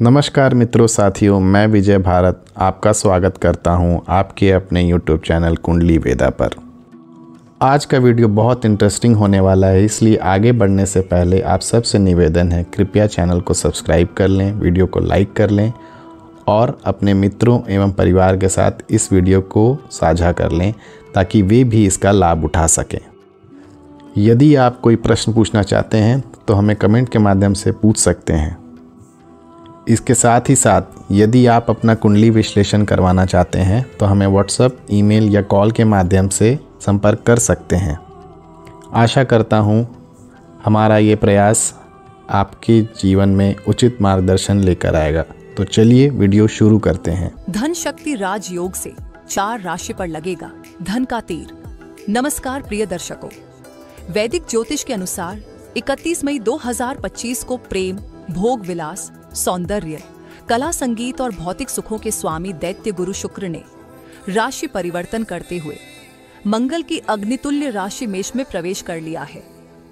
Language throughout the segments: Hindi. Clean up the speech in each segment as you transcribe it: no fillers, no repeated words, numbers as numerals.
नमस्कार मित्रों साथियों, मैं विजय भारत आपका स्वागत करता हूं आपके अपने YouTube चैनल कुंडली वेदा पर। आज का वीडियो बहुत इंटरेस्टिंग होने वाला है, इसलिए आगे बढ़ने से पहले आप सबसे निवेदन है कृपया चैनल को सब्सक्राइब कर लें, वीडियो को लाइक कर लें और अपने मित्रों एवं परिवार के साथ इस वीडियो को साझा कर लें ताकि वे भी इसका लाभ उठा सकें। यदि आप कोई प्रश्न पूछना चाहते हैं तो हमें कमेंट के माध्यम से पूछ सकते हैं। इसके साथ ही साथ यदि आप अपना कुंडली विश्लेषण करवाना चाहते हैं तो हमें व्हाट्सएप, ईमेल या कॉल के माध्यम से संपर्क कर सकते हैं। आशा करता हूँ हमारा ये प्रयास आपके जीवन में उचित मार्गदर्शन लेकर आएगा। तो चलिए वीडियो शुरू करते हैं। धन शक्ति राजयोग से 4 राशि पर लगेगा धन का तीर। नमस्कार प्रिय दर्शकों, वैदिक ज्योतिष के अनुसार 31 मई 2025 को प्रेम, भोग विलास, सौंदर्य, कला, संगीत और भौतिक सुखों के स्वामी दैत्य गुरु शुक्र ने राशि परिवर्तन करते हुए मंगल की अग्नितुल्य राशि मेष में प्रवेश कर लिया है।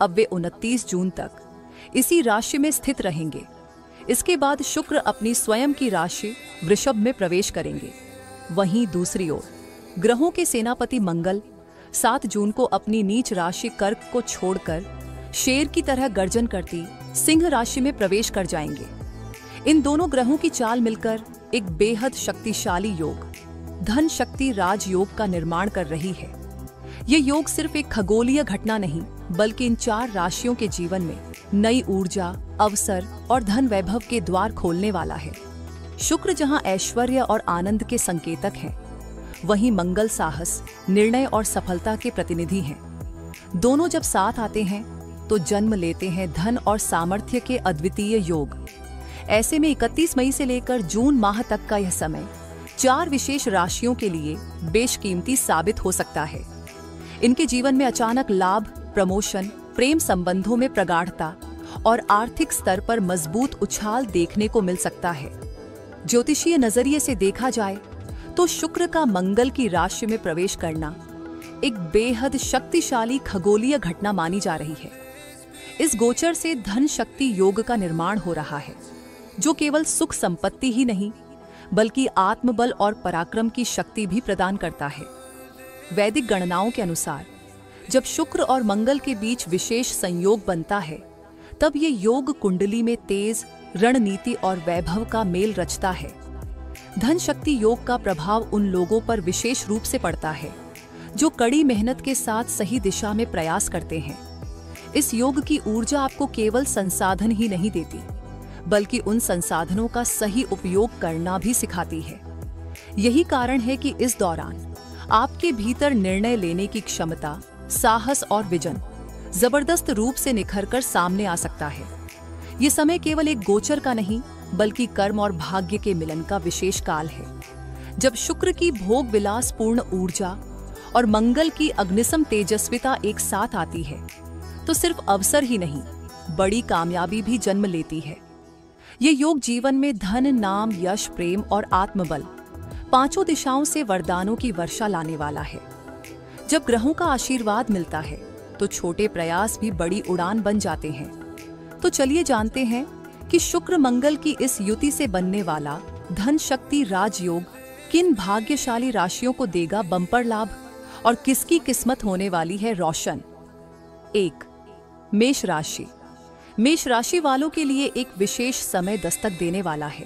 अब वे 29 जून तक इसी राशि में स्थित रहेंगे। इसके बाद शुक्र अपनी स्वयं की राशि वृषभ में प्रवेश करेंगे। वहीं दूसरी ओर ग्रहों के सेनापति मंगल 7 जून को अपनी नीच राशि कर्क को छोड़कर शेर की तरह गर्जन करती सिंह राशि में प्रवेश कर जाएंगे। इन दोनों ग्रहों की चाल मिलकर एक बेहद शक्तिशाली योग धन शक्ति राजयोग का निर्माण कर रही है। ये योग सिर्फ एक खगोलीय घटना नहीं बल्कि इन 4 राशियों के जीवन में नई ऊर्जा, अवसर और धन वैभव के द्वार खोलने वाला है। शुक्र जहां ऐश्वर्य और आनंद के संकेतक हैं, वहीं मंगल साहस, निर्णय और सफलता के प्रतिनिधि हैं। दोनों जब साथ आते हैं तो जन्म लेते हैं धन और सामर्थ्य के अद्वितीय योग। ऐसे में 31 मई से लेकर जून माह तक का यह समय 4 विशेष राशियों के लिए बेशकीमती साबित हो सकता है। इनके जीवन में अचानक लाभ, प्रमोशन, प्रेम संबंधों में प्रगाढ़ता और आर्थिक स्तर पर मजबूत उछाल देखने को मिल सकता है। ज्योतिषीय नजरिए से देखा जाए तो शुक्र का मंगल की राशि में प्रवेश करना एक बेहद शक्तिशाली खगोलीय घटना मानी जा रही है। इस गोचर से धन शक्ति योग का निर्माण हो रहा है, जो केवल सुख संपत्ति ही नहीं बल्कि आत्मबल और पराक्रम की शक्ति भी प्रदान करता है। वैदिक गणनाओं के अनुसार जब शुक्र और मंगल के बीच विशेष संयोग बनता है, तब ये योग कुंडली में तेज रणनीति और वैभव का मेल रचता है। धन शक्ति योग का प्रभाव उन लोगों पर विशेष रूप से पड़ता है जो कड़ी मेहनत के साथ सही दिशा में प्रयास करते हैं। इस योग की ऊर्जा आपको केवल संसाधन ही नहीं देती बल्कि उन संसाधनों का सही उपयोग करना भी सिखाती है। यही कारण है कि इस दौरान आपके भीतर निर्णय लेने की क्षमता, साहस और विजन जबरदस्त रूप से निखरकर सामने आ सकता है। ये समय केवल एक गोचर का नहीं बल्कि कर्म और भाग्य के मिलन का विशेष काल है। जब शुक्र की भोग विलास पूर्ण ऊर्जा और मंगल की अग्निसम तेजस्विता एक साथ आती है तो सिर्फ अवसर ही नहीं बड़ी कामयाबी भी जन्म लेती है। ये योग जीवन में धन, नाम, यश, प्रेम और आत्मबल 5 दिशाओं से वरदानों की वर्षा लाने वाला है। जब ग्रहों का आशीर्वाद मिलता है तो छोटे प्रयास भी बड़ी उड़ान बन जाते हैं। तो चलिए जानते हैं कि शुक्र मंगल की इस युति से बनने वाला धन शक्ति राजयोग किन भाग्यशाली राशियों को देगा बम्पर लाभ और किसकी किस्मत होने वाली है रोशन। 1. मेष राशि। मेष राशि वालों के लिए एक विशेष समय दस्तक देने वाला है।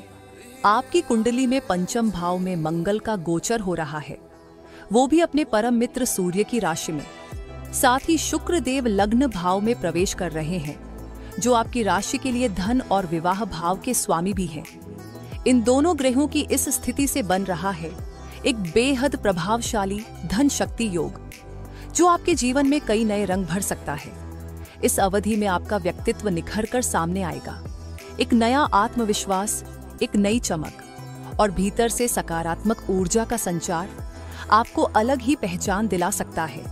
आपकी कुंडली में पंचम भाव में मंगल का गोचर हो रहा है, वो भी अपने परम मित्र सूर्य की राशि में। साथ ही शुक्र देव लग्न भाव में प्रवेश कर रहे हैं, जो आपकी राशि के लिए धन और विवाह भाव के स्वामी भी हैं। इन दोनों ग्रहों की इस स्थिति से बन रहा है एक बेहद प्रभावशाली धन शक्ति योग, जो आपके जीवन में कई नए रंग भर सकता है। इस अवधि में आपका व्यक्तित्व निखर कर सामने आएगा। एक नया आत्मविश्वास, एक नई चमक और भीतर से सकारात्मक ऊर्जा का संचार आपको अलग ही पहचान दिला सकता है।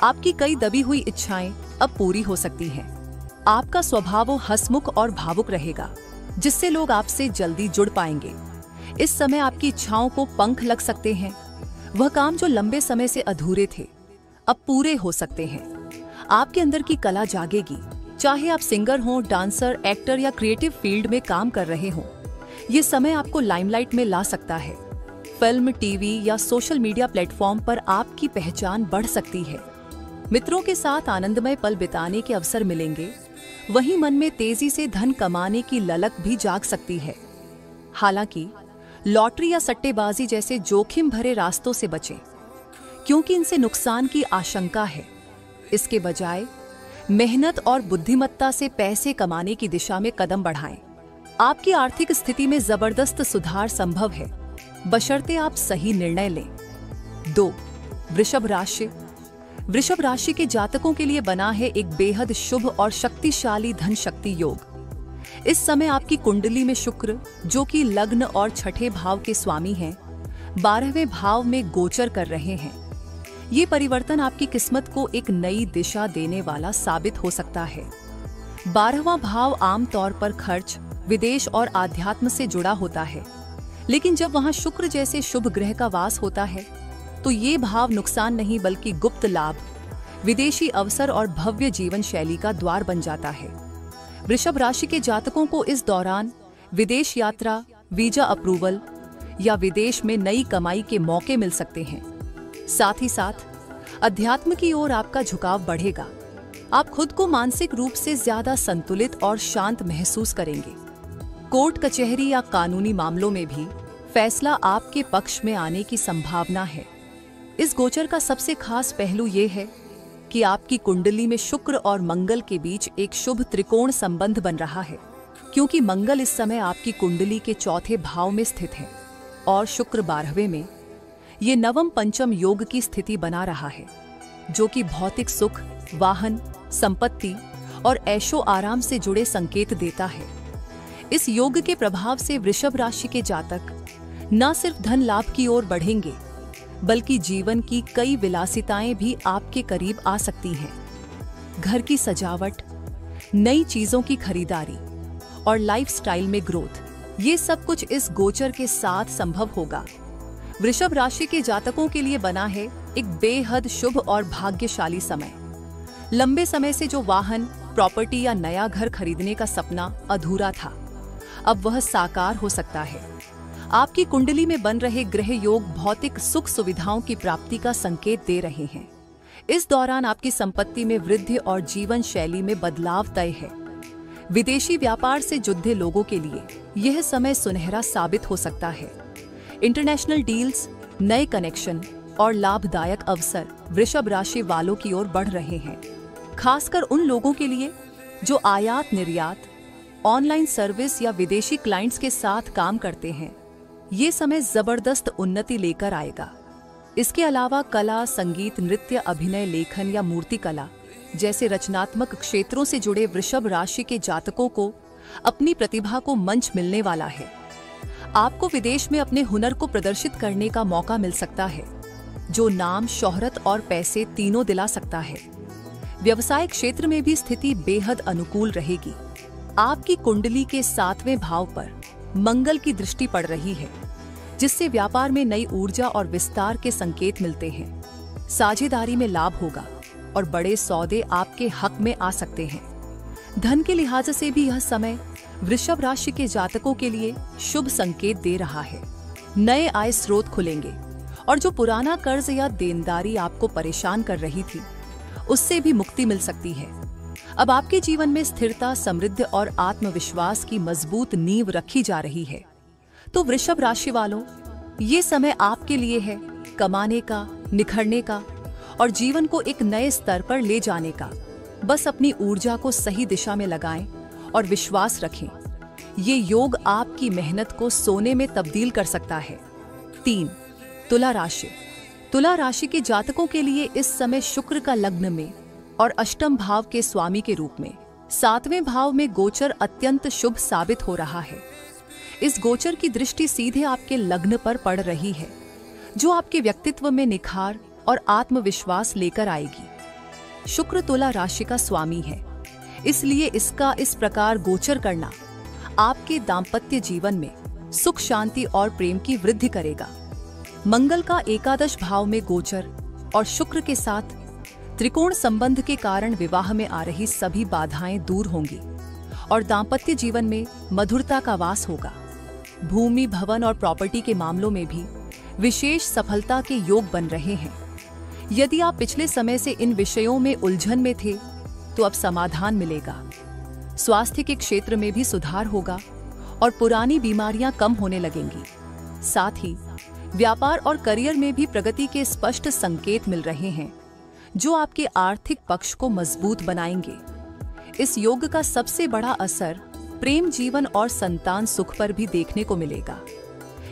आपकी कई दबी हुई इच्छाएं अब पूरी हो सकती हैं। आपका स्वभाव हंसमुख और भावुक रहेगा, जिससे लोग आपसे जल्दी जुड़ पाएंगे। इस समय आपकी इच्छाओं को पंख लग सकते हैं। वह काम जो लंबे समय से अधूरे थे अब पूरे हो सकते हैं। आपके अंदर की कला जागेगी, चाहे आप सिंगर हों, डांसर, एक्टर या क्रिएटिव फील्ड में काम कर रहे हों। ये समय आपको लाइमलाइट में ला सकता है। फिल्म, टीवी या सोशल मीडिया प्लेटफॉर्म पर आपकी पहचान बढ़ सकती है। मित्रों के साथ आनंदमय पल बिताने के अवसर मिलेंगे। वहीं मन में तेजी से धन कमाने की ललक भी जाग सकती है। हालांकि लॉटरी या सट्टेबाजी जैसे जोखिम भरे रास्तों से बचें, क्योंकि इनसे नुकसान की आशंका है। इसके बजाय मेहनत और बुद्धिमत्ता से पैसे कमाने की दिशा में कदम बढ़ाएं। आपकी आर्थिक स्थिति में जबरदस्त सुधार संभव है, बशर्ते आप सही निर्णय लें। 2. वृषभ राशि। वृषभ राशि के जातकों के लिए बना है एक बेहद शुभ और शक्तिशाली धन शक्ति योग। इस समय आपकी कुंडली में शुक्र, जो कि लग्न और छठे भाव के स्वामी हैं, 12वें भाव में गोचर कर रहे हैं। ये परिवर्तन आपकी किस्मत को एक नई दिशा देने वाला साबित हो सकता है। 12वां भाव आमतौर पर खर्च, विदेश और आध्यात्म से जुड़ा होता है, लेकिन जब वहां शुक्र जैसे शुभ ग्रह का वास होता है तो ये भाव नुकसान नहीं बल्कि गुप्त लाभ, विदेशी अवसर और भव्य जीवन शैली का द्वार बन जाता है। वृषभ राशि के जातकों को इस दौरान विदेश यात्रा, वीजा अप्रूवल या विदेश में नई कमाई के मौके मिल सकते हैं। साथ ही साथ अध्यात्म की ओर आपका झुकाव बढ़ेगा। आप खुद को मानसिक रूप से ज्यादा संतुलित और शांत महसूस करेंगे। कोर्ट कचहरी या कानूनी मामलों में भी फैसला आपके पक्ष में आने की संभावना है। इस गोचर का सबसे खास पहलू ये है कि आपकी कुंडली में शुक्र और मंगल के बीच एक शुभ त्रिकोण संबंध बन रहा है, क्योंकि मंगल इस समय आपकी कुंडली के चौथे भाव में स्थित है और शुक्र 12वें में। ये नवम पंचम योग की स्थिति बना रहा है, जो कि भौतिक सुख, वाहन, संपत्ति और ऐशो आराम से जुड़े संकेत देता है। इस योग के प्रभाव से वृषभ राशि के जातक न सिर्फ धन लाभ की ओर बढ़ेंगे, बल्कि जीवन की कई विलासिताएं भी आपके करीब आ सकती हैं। घर की सजावट, नई चीजों की खरीदारी और लाइफस्टाइल में ग्रोथ, ये सब कुछ इस गोचर के साथ संभव होगा। वृषभ राशि के जातकों के लिए बना है एक बेहद शुभ और भाग्यशाली समय। लंबे समय से जो वाहन, प्रॉपर्टी या नया घर खरीदने का सपना अधूरा था, अब वह साकार हो सकता है। आपकी कुंडली में बन रहे ग्रह योग भौतिक सुख सुविधाओं की प्राप्ति का संकेत दे रहे हैं। इस दौरान आपकी संपत्ति में वृद्धि और जीवन शैली में बदलाव तय है। विदेशी व्यापार से जुड़े लोगों के लिए यह समय सुनहरा साबित हो सकता है। इंटरनेशनल डील्स, नए कनेक्शन और लाभदायक अवसर वृषभ राशि वालों की ओर बढ़ रहे हैं। खासकर उन लोगों के लिए जो आयात निर्यात, ऑनलाइन सर्विस या विदेशी क्लाइंट्स के साथ काम करते हैं। ये समय जबरदस्त उन्नति लेकर आएगा। इसके अलावा कला, संगीत, नृत्य, अभिनय, लेखन या मूर्तिकला जैसे रचनात्मक क्षेत्रों से जुड़े वृषभ राशि के जातकों को अपनी प्रतिभा को मंच मिलने वाला है। आपको विदेश में अपने हुनर को प्रदर्शित करने का मौका मिल सकता है, जो नाम, शोहरत और पैसे तीनों दिला सकता है। व्यवसाय क्षेत्र में भी स्थिति बेहद अनुकूल रहेगी। आपकी कुंडली के 7वें भाव पर मंगल की दृष्टि पड़ रही है, जिससे व्यापार में नई ऊर्जा और विस्तार के संकेत मिलते हैं। साझेदारी में लाभ होगा और बड़े सौदे आपके हक में आ सकते हैं। धन के लिहाज से भी यह समय वृषभ राशि के जातकों के लिए शुभ संकेत दे रहा है। नए आय स्रोत खुलेंगे और जो पुराना कर्ज या देनदारी आपको परेशान कर रही थी, उससे भी मुक्ति मिल सकती है। अब आपके जीवन में स्थिरता, समृद्धि और आत्मविश्वास की मजबूत नींव रखी जा रही है। तो वृषभ राशि वालों, ये समय आपके लिए है कमाने का, निखरने का और जीवन को एक नए स्तर पर ले जाने का। बस अपनी ऊर्जा को सही दिशा में लगाएं और विश्वास रखें। ये योग आपकी मेहनत को सोने में तब्दील कर सकता है। 3. तुला राशि। तुला राशि के जातकों के लिए इस समय शुक्र का लग्न में और अष्टम भाव के स्वामी के रूप में 7वें भाव में गोचर अत्यंत शुभ साबित हो रहा है। इस गोचर की दृष्टि सीधे आपके लग्न पर पड़ रही है, जो आपके व्यक्तित्व में निखार और आत्मविश्वास लेकर आएगी। शुक्र तुला राशि का स्वामी है, इसलिए इसका इस प्रकार गोचर करना आपके दाम्पत्य जीवन में सुख, शांति और प्रेम की वृद्धि करेगा। मंगल का एकादश भाव में गोचर और शुक्र के साथ त्रिकोण संबंध के कारण विवाह में आ रही सभी बाधाएं दूर होंगी और दाम्पत्य जीवन में मधुरता का वास होगा। भूमि, भवन और प्रॉपर्टी के मामलों में भी विशेष सफलता के योग बन रहे हैं। यदि आप पिछले समय से इन विषयों में उलझन में थे तो अब समाधान मिलेगा। स्वास्थ्य के क्षेत्र में भी सुधार होगा और पुरानी बीमारियां कम होने लगेंगी। साथ ही व्यापार और करियर में भी प्रगति के स्पष्ट संकेत मिल रहे हैं, जो आपके आर्थिक पक्ष को मजबूत बनाएंगे। इस योग का सबसे बड़ा असर प्रेम जीवन और संतान सुख पर भी देखने को मिलेगा।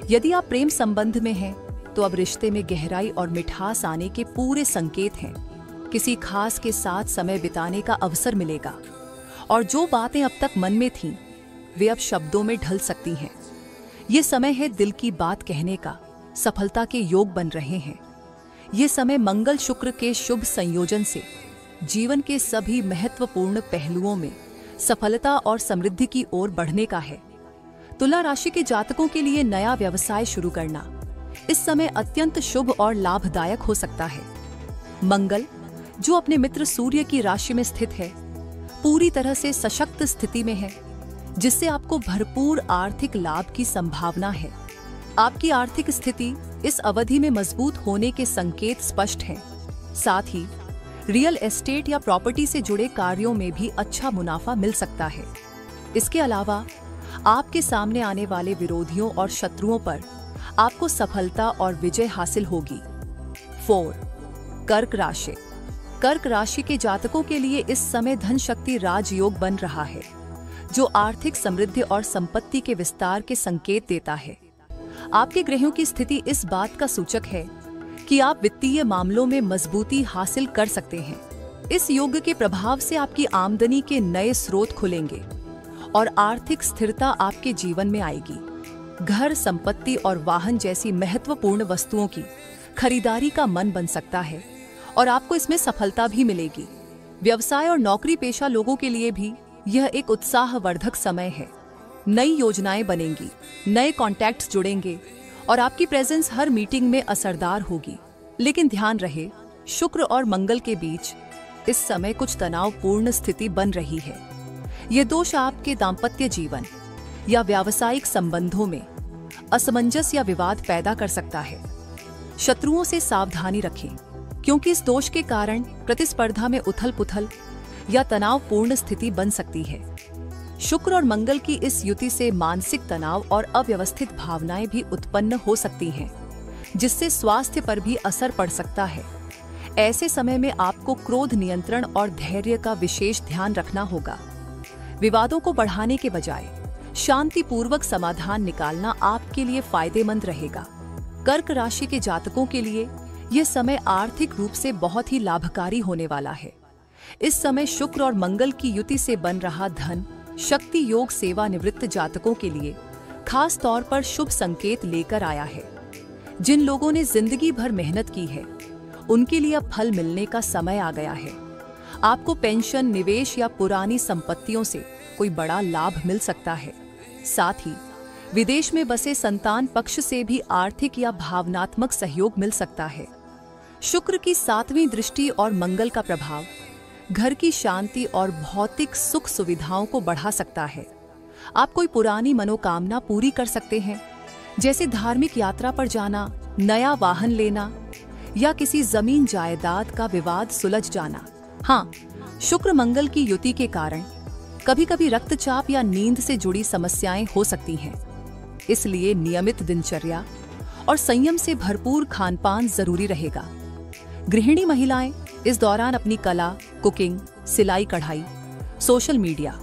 यदि आप प्रेम संबंध में हैं, तो अब रिश्ते में गहराई और मिठास आने के पूरे संकेत हैं। किसी खास के साथ समय बिताने का अवसर मिलेगा और जो बातें अब तक मन में थीं, वे अब शब्दों में ढल सकती हैं। ये समय है दिल की बात कहने का। सफलता के योग बन रहे हैं। ये समय मंगल शुक्र के शुभ संयोजन से जीवन के सभी महत्वपूर्ण पहलुओं में सफलता और समृद्धि की ओर बढ़ने का है। तुला राशि के जातकों के लिए नया व्यवसाय शुरू करना इस समय अत्यंत शुभ और लाभदायक हो सकता है। मंगल, जो अपने मित्र सूर्य की राशि में स्थित है, पूरी तरह से सशक्त स्थिति में है, जिससे आपको भरपूर आर्थिक लाभ की संभावना है। आपकी आर्थिक स्थिति इस अवधि में मजबूत होने के संकेत स्पष्ट हैं। साथ ही रियल एस्टेट या प्रॉपर्टी से जुड़े कार्यों में भी अच्छा मुनाफा मिल सकता है। इसके अलावा आपके सामने आने वाले विरोधियों और शत्रुओं पर आपको सफलता और विजय हासिल होगी। 4. कर्क राशि। कर्क राशि के जातकों के लिए इस समय धन शक्ति राजयोग बन रहा है, जो आर्थिक समृद्धि और संपत्ति के विस्तार के संकेत देता है। आपके ग्रहों की स्थिति इस बात का सूचक है कि आप वित्तीय मामलों में मजबूती हासिल कर सकते हैं। इस योग के प्रभाव से आपकी आमदनी के नए स्रोत खुलेंगे और आर्थिक स्थिरता आपके जीवन में आएगी। घर, संपत्ति और वाहन जैसी महत्वपूर्ण वस्तुओं की खरीदारी का मन बन सकता है और आपको इसमें सफलता भी मिलेगी। व्यवसाय और नौकरी पेशा लोगों के लिए भी यह एक उत्साहवर्धक समय है। नई योजनाएं बनेंगी, नए कॉन्टैक्ट्स जुड़ेंगे और आपकी प्रेजेंस हर मीटिंग में असरदार होगी। लेकिन ध्यान रहे, शुक्र और मंगल के बीच इस समय कुछ तनावपूर्ण स्थिति बन रही है। ये दोष आपके दाम्पत्य जीवन या व्यावसायिक संबंधों में असमंजस या विवाद पैदा कर सकता है। शत्रुओं से सावधानी रखें, क्योंकि इस दोष के कारण प्रतिस्पर्धा में उथल-पुथल या तनावपूर्ण स्थिति बन सकती है। शुक्र और मंगल की इस युति से मानसिक तनाव और अव्यवस्थित भावनाएं भी उत्पन्न हो सकती हैं, जिससे स्वास्थ्य पर भी असर पड़ सकता है। ऐसे समय में आपको क्रोध नियंत्रण और धैर्य का विशेष ध्यान रखना होगा। विवादों को बढ़ाने के बजाय शांतिपूर्वक समाधान निकालना आपके लिए फायदेमंद रहेगा। कर्क राशि के जातकों के लिए यह समय आर्थिक रूप से बहुत ही लाभकारी होने वाला है। इस समय शुक्र और मंगल की युति से बन रहा धन शक्ति योग सेवानिवृत्त जातकों के लिए खास तौर पर शुभ संकेत लेकर आया है। जिन लोगों ने जिंदगी भर मेहनत की है, उनके लिए अब फल मिलने का समय आ गया है। आपको पेंशन, निवेश या पुरानी संपत्तियों से कोई बड़ा लाभ मिल सकता है। साथ ही विदेश में बसे संतान पक्ष से भी आर्थिक या भावनात्मक सहयोग मिल सकता है। शुक्र की 7वीं दृष्टि और मंगल का प्रभाव घर की शांति और भौतिक सुख सुविधाओं को बढ़ा सकता है। आप कोई पुरानी मनोकामना पूरी कर सकते हैं, जैसे धार्मिक यात्रा पर जाना, नया वाहन लेना या किसी जमीन जायदाद का विवाद सुलझ जाना। हाँ, शुक्र मंगल की युति के कारण कभी-कभी रक्तचाप या नींद से जुड़ी समस्याएं हो सकती हैं। इसलिए नियमित दिनचर्या और संयम से भरपूर खानपान जरूरी रहेगा। गृहिणी महिलाएं इस दौरान अपनी कला, कुकिंग, सिलाई कढ़ाई, सोशल मीडिया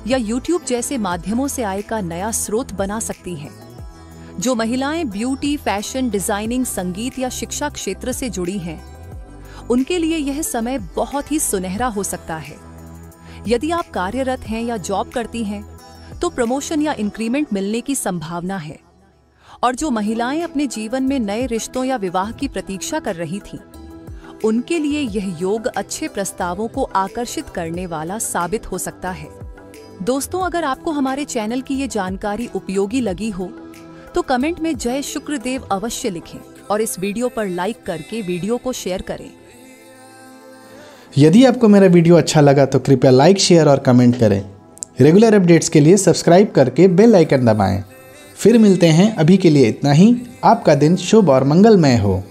या यूट्यूब जैसे माध्यमों से आय का नया स्रोत बना सकती हैं। जो महिलाएं ब्यूटी, फैशन, डिजाइनिंग, संगीत या शिक्षा क्षेत्र से जुड़ी हैं, उनके लिए यह समय बहुत ही सुनहरा हो सकता है। यदि आप कार्यरत हैं या जॉब करती हैं, तो प्रमोशन या इंक्रीमेंट मिलने की संभावना है। और जो महिलाएं अपने जीवन में नए रिश्तों या विवाह की प्रतीक्षा कर रही थीं, उनके लिए यह योग अच्छे प्रस्तावों को आकर्षित करने वाला साबित हो सकता है। दोस्तों, अगर आपको हमारे चैनल की ये जानकारी उपयोगी लगी हो तो कमेंट में जय शुक्रदेव अवश्य लिखें और इस वीडियो पर लाइक करके वीडियो को शेयर करें। यदि आपको मेरा वीडियो अच्छा लगा तो कृपया लाइक, शेयर और कमेंट करें। रेगुलर अपडेट्स के लिए सब्सक्राइब करके बेल आइकन दबाएं। फिर मिलते हैं, अभी के लिए इतना ही। आपका दिन शुभ और मंगलमय हो।